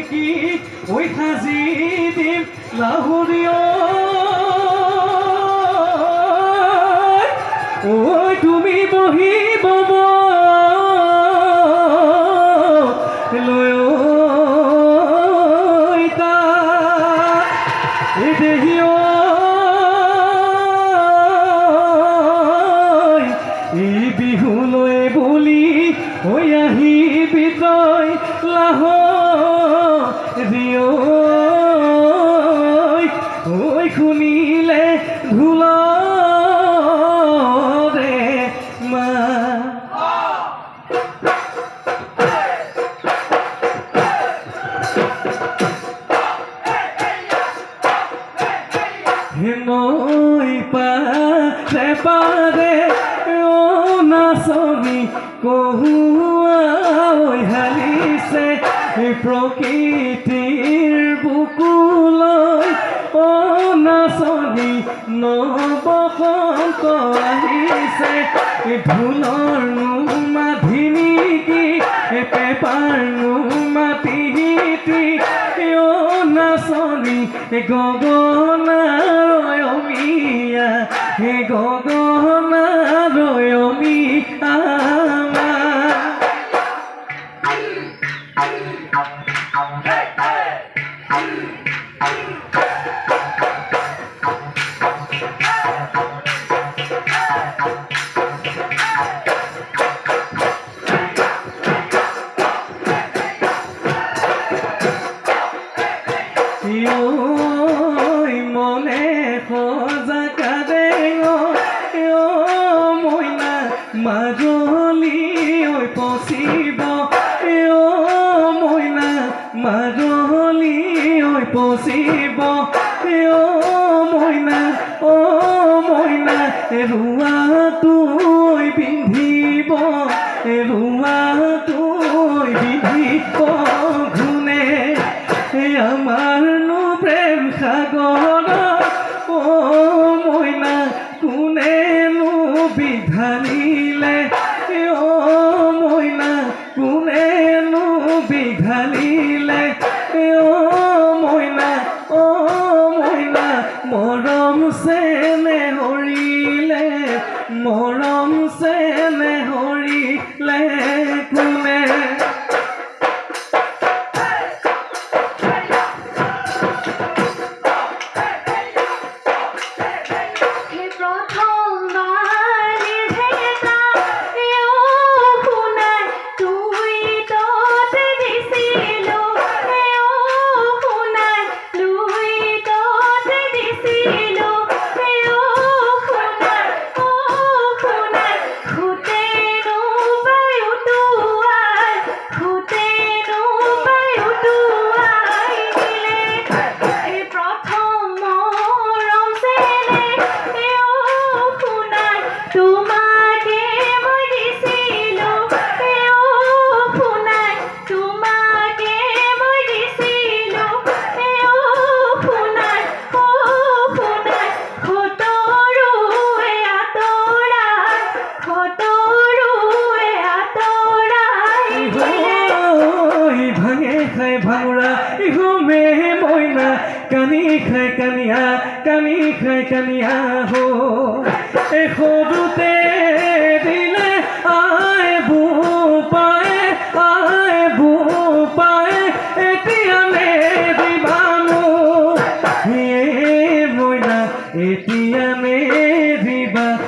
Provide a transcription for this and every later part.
নেকি ঐ সাজি দিম লাহুৰিও ঐ তুমি বহিব লৈ তা দেহিও এই বিহুলৈ বুলি ঐ আহিবি তই লাহৰিও ঐ শুনিলে ঢোলৰে মাত নৈ পাৰে পাৰে ও নাচনি কহুৱা হালিছে প্ৰকৃতিৰ বুকুলৈ ও নাচনি নবসন্ত আহিছে ঢোলৰ মাধি নেকি পেপাৰ মাতি ও নাচনি গগনাৰয়মিয়া গগনাৰয়মিয়া মনে সজাকাৰে মইনা মাজলি ঐ পচিব মইনা মাজলি ঐ পচিব মইনা ৰুৱাটো পিন্ধিব ৰুৱাটো পিন্ধিব ঘুনে আমাৰনো প্ৰেম সাগৰ ও মইনা কোনেনো বিধানিলে ও মইনা কোনেনো বিধানিলে ও মইনা মৰম চেনে হৰিলে মৰম চেনে হৰিলে কোনে ভাঙৰা ইহমে মইনা কানি খাই কানিয়া হো সৰুতে দিলে আই বু পায় এতিয়া নেদিবানো মইনা এতিয়া নেদিবানো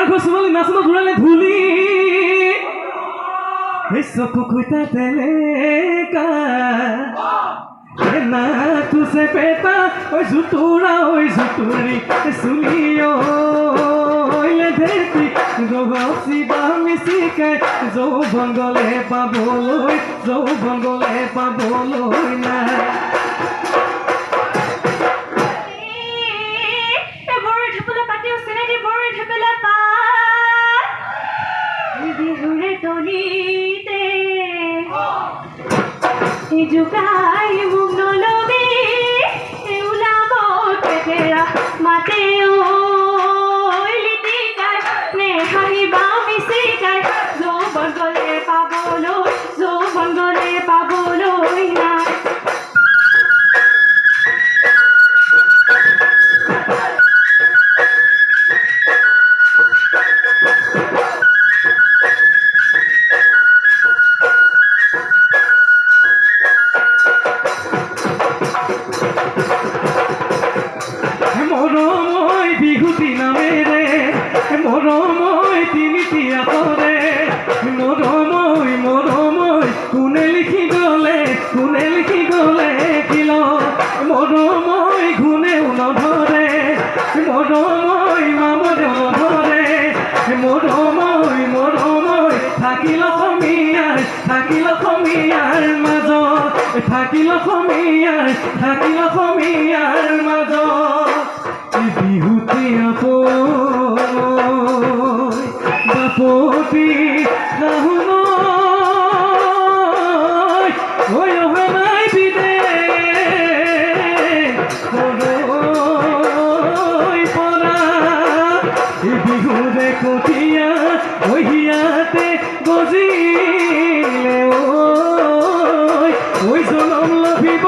ঘৰ ছোৱালী নাচনত ঘূৰালে ধূলি এই চকু খুঁটা তেলেকা না তুছে পেটা ওই জুতুৰি চুলিও ধেতি ৰহচি বা মিচিকাই যৌৱন গলে পাবলৈ নাই জোকাই মোক নলবি ওলাব পেটেৰা মাতে লিটিকাই নে হাঁহিবা মিচিকাই যৌৱন গলে পাবলৈ নাই মৰমৈ বিহুতি নামেৰে মৰমৈ তিনিটি আখৰে মৰমৈ কোনে লিখি গ'লে কিল মৰমৈ ঘূণেও নধৰে মৰমৈ মামৰে নধৰে মৰমৈ থাকিল অসমীয়াৰ মাজত বিহুতি বাপতি শাহুন নাই বিদে পৰা বিহুৰে কঠীয়া হিয়াতে গজিলে ঐ জনম লভিব